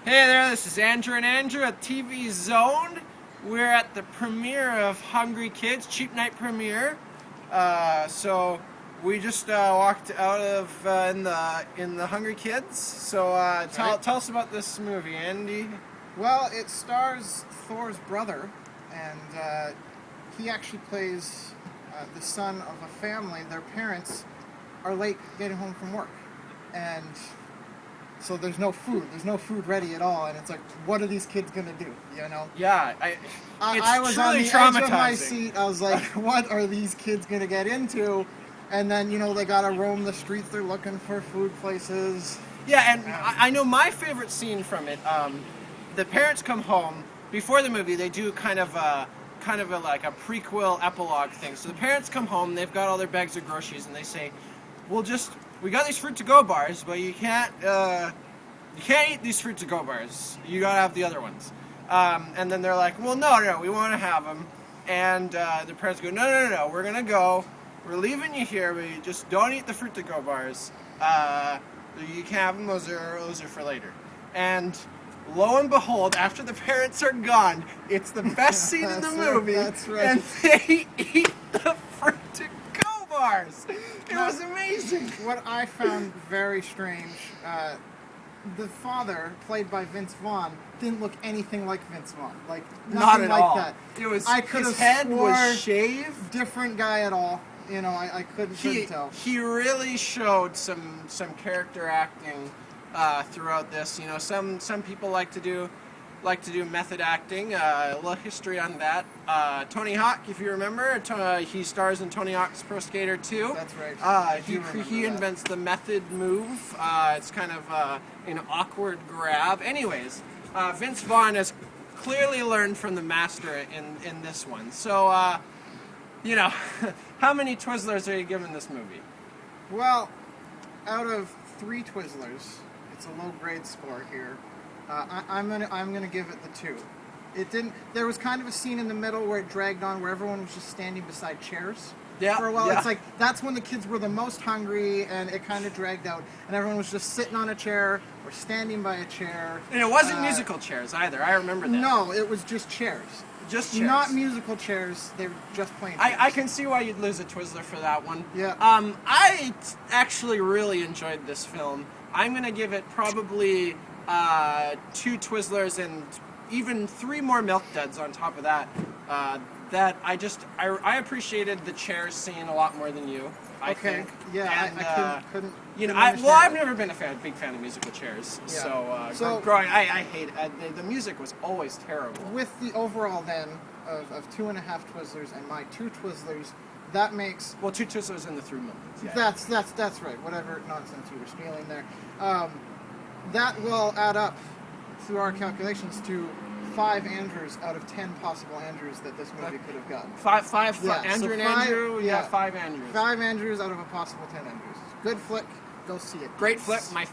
Hey there, this is Andrew and Andrew at TVZone. We're at the premiere of Hungry Kids, cheap night premiere. So we just walked out of in the Hungry Kids. So tell us about this movie, Andy. Well, it stars Thor's brother, and he actually plays the son of a family. Their parents are late getting home from work, and so there's no food. There's no food ready at all, and it's like, what are these kids gonna do? You know? Yeah, I was on truly the traumatizing. edge of my seat. I was like, what are these kids gonna get into? And then they gotta roam the streets. They're looking for food places. Yeah, and I know my favorite scene from it. The parents come home before the movie. They do kind of a like a prequel epilogue thing. So the parents come home. They've got all their bags of groceries, and they say, we got these fruit to go bars, but you can't eat these fruit to go bars. You gotta have the other ones. And then they're like, well, no, we want to have them. And the parents go, no, we're gonna go. We're leaving you here, but you just don't eat the fruit to go bars. You can have them. Those are for later. And lo and behold, after the parents are gone, it's the best scene in the movie. That's right. And they eat the fruit to go bars. It was amazing. What I found very strange, the father, played by Vince Vaughn, didn't look anything like Vince Vaughn. Like, Not nothing at like all. that. It was I could his have head was swore shaved. different guy at all. I couldn't tell. He really showed some character acting throughout this. Some people like to do method acting. A little history on that. Tony Hawk, if you remember, he stars in Tony Hawk's Pro Skater 2. That's right. He invents the method move. It's kind of an awkward grab. Anyways, Vince Vaughn has clearly learned from the master in this one. So, how many Twizzlers are you giving this movie? Well, out of 3 Twizzlers, it's a low grade score here. I'm gonna give it the 2. It didn't. There was kind of a scene in the middle where it dragged on, where everyone was just standing beside chairs. Yeah, for a while. yeah. It's like that's when the kids were the most hungry, and it kind of dragged out, and everyone was just sitting on a chair or standing by a chair. And it wasn't musical chairs either. I remember that. No, it was just chairs. Just chairs. Not musical chairs. They were just plain chairs. I can see why you'd lose a Twizzler for that one. Yeah. Actually really enjoyed this film. I'm gonna give it probably 2 Twizzlers and even 3 more Milk Duds on top of that. That I appreciated the chairs scene a lot more than you. I think. Yeah, And, I couldn't. I've never been a big fan of musical chairs. Yeah. So growing, I hate it. The music was always terrible. With the overall then of 2.5 Twizzlers and my 2 Twizzlers, that makes 2 Twizzlers and the 3 Milk Duds. Yeah. that's right. Whatever nonsense you were spieling there, that will add up through our calculations to 5 Andrews out of 10 possible Andrews that this movie could have gotten. Five Yeah, Andrew so and 5, Andrew. We yeah. got 5 Andrews. 5 Andrews out of a possible 10 Andrews. Good flick. Go see it. Great flip. My